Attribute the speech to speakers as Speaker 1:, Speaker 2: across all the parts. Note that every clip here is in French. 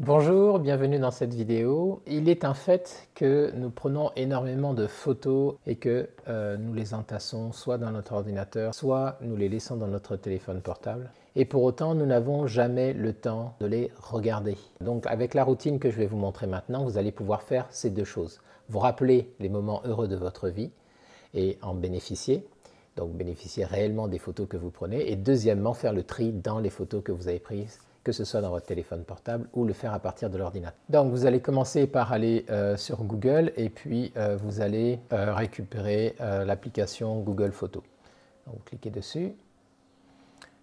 Speaker 1: Bonjour, bienvenue dans cette vidéo. Il est un fait que nous prenons énormément de photos et que nous les entassons soit dans notre ordinateur, soit nous les laissons dans notre téléphone portable. Et pour autant, nous n'avons jamais le temps de les regarder. Donc avec la routine que je vais vous montrer maintenant, vous allez pouvoir faire ces deux choses. Vous rappeler les moments heureux de votre vie et en bénéficier. Donc bénéficier réellement des photos que vous prenez. Et deuxièmement, faire le tri dans les photos que vous avez prises, que ce soit dans votre téléphone portable ou le faire à partir de l'ordinateur. Donc vous allez commencer par aller sur Google et puis vous allez récupérer l'application Google Photos. Donc vous cliquez dessus.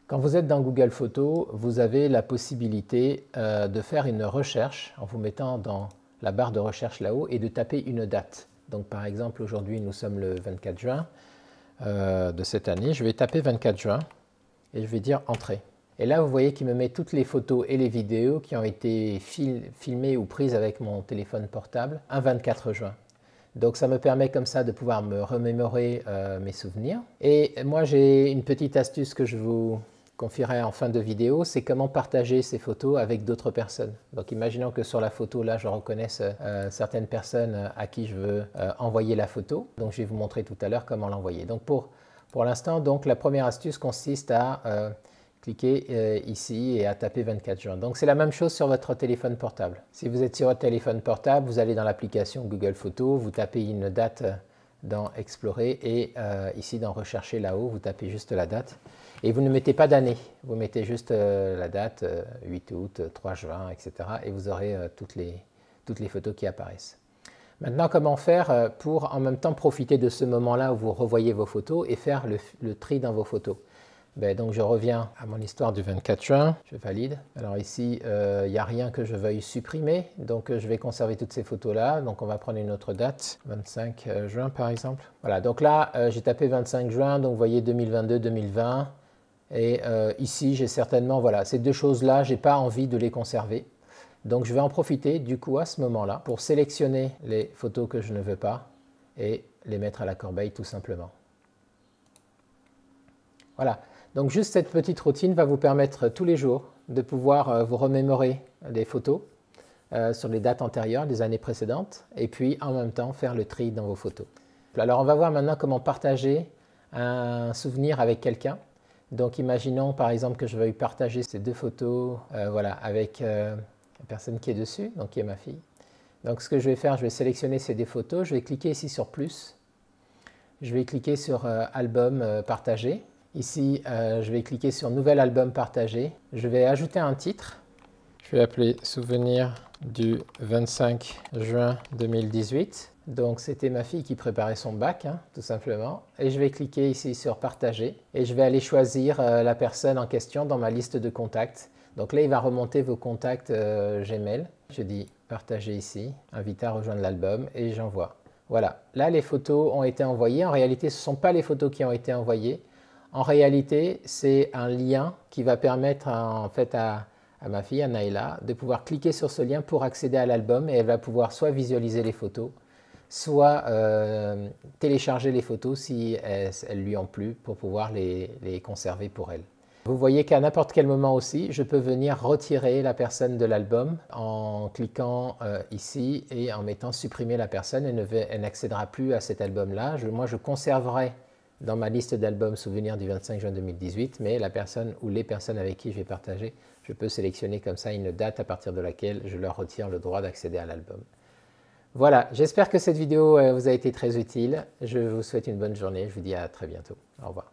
Speaker 1: Quand vous êtes dans Google Photos, vous avez la possibilité de faire une recherche en vous mettant dans la barre de recherche là-haut et de taper une date. Donc par exemple, aujourd'hui nous sommes le 24 juin de cette année. Je vais taper 24 juin et je vais dire Entrée. Et là, vous voyez qu'il me met toutes les photos et les vidéos qui ont été filmées ou prises avec mon téléphone portable un 24 juin. Donc ça me permet comme ça de pouvoir me remémorer mes souvenirs. Et moi, j'ai une petite astuce que je vous confierai en fin de vidéo, c'est comment partager ces photos avec d'autres personnes. Donc imaginons que sur la photo, là, je reconnaisse certaines personnes à qui je veux envoyer la photo. Donc je vais vous montrer tout à l'heure comment l'envoyer. Donc pour l'instant, la première astuce consiste à cliquez ici et à taper 24 juin. Donc c'est la même chose sur votre téléphone portable. Si vous êtes sur votre téléphone portable, vous allez dans l'application Google Photos, vous tapez une date dans Explorer et ici dans Rechercher là-haut, vous tapez juste la date. Et vous ne mettez pas d'année, vous mettez juste la date, 8 août, 3 juin, etc. Et vous aurez toutes les photos qui apparaissent. Maintenant, comment faire pour en même temps profiter de ce moment-là où vous revoyez vos photos et faire le tri dans vos photos? Donc je reviens à mon histoire du 24 juin, je valide. Alors ici, il n'y a rien que je veuille supprimer, donc je vais conserver toutes ces photos-là. Donc on va prendre une autre date, 25 juin par exemple. Voilà, donc là, j'ai tapé 25 juin, donc vous voyez 2022-2020. Et ici, j'ai certainement, voilà, ces deux choses-là, je n'ai pas envie de les conserver. Donc je vais en profiter du coup à ce moment-là pour sélectionner les photos que je ne veux pas et les mettre à la corbeille tout simplement. Voilà. Donc juste cette petite routine va vous permettre tous les jours de pouvoir vous remémorer des photos sur les dates antérieures, les années précédentes, et puis en même temps faire le tri dans vos photos. Alors on va voir maintenant comment partager un souvenir avec quelqu'un. Donc imaginons par exemple que je veuille partager ces deux photos voilà, avec la personne qui est dessus, donc qui est ma fille. Donc ce que je vais faire, je vais sélectionner ces deux photos, je vais cliquer ici sur plus, je vais cliquer sur album partagé. Ici, je vais cliquer sur Nouvel album partagé. Je vais ajouter un titre. Je vais appeler Souvenir du 25 juin 2018. Donc, c'était ma fille qui préparait son bac, tout simplement. Et je vais cliquer ici sur Partager. Et je vais aller choisir la personne en question dans ma liste de contacts. Donc là, il va remonter vos contacts Gmail. Je dis Partager ici, inviter à rejoindre l'album et j'envoie. Voilà, là, les photos ont été envoyées. En réalité, ce ne sont pas les photos qui ont été envoyées. En réalité, c'est un lien qui va permettre à ma fille, à Naïla, de pouvoir cliquer sur ce lien pour accéder à l'album et elle va pouvoir soit visualiser les photos, soit télécharger les photos si elles lui ont plu pour pouvoir les conserver pour elle. Vous voyez qu'à n'importe quel moment aussi, je peux venir retirer la personne de l'album en cliquant ici et en mettant supprimer la personne. Elle n'accédera plus à cet album-là. Moi, je conserverai dans ma liste d'albums souvenirs du 25 juin 2018, mais la personne ou les personnes avec qui je vais partager, je peux sélectionner comme ça une date à partir de laquelle je leur retire le droit d'accéder à l'album. Voilà, j'espère que cette vidéo vous a été très utile. Je vous souhaite une bonne journée. Je vous dis à très bientôt. Au revoir.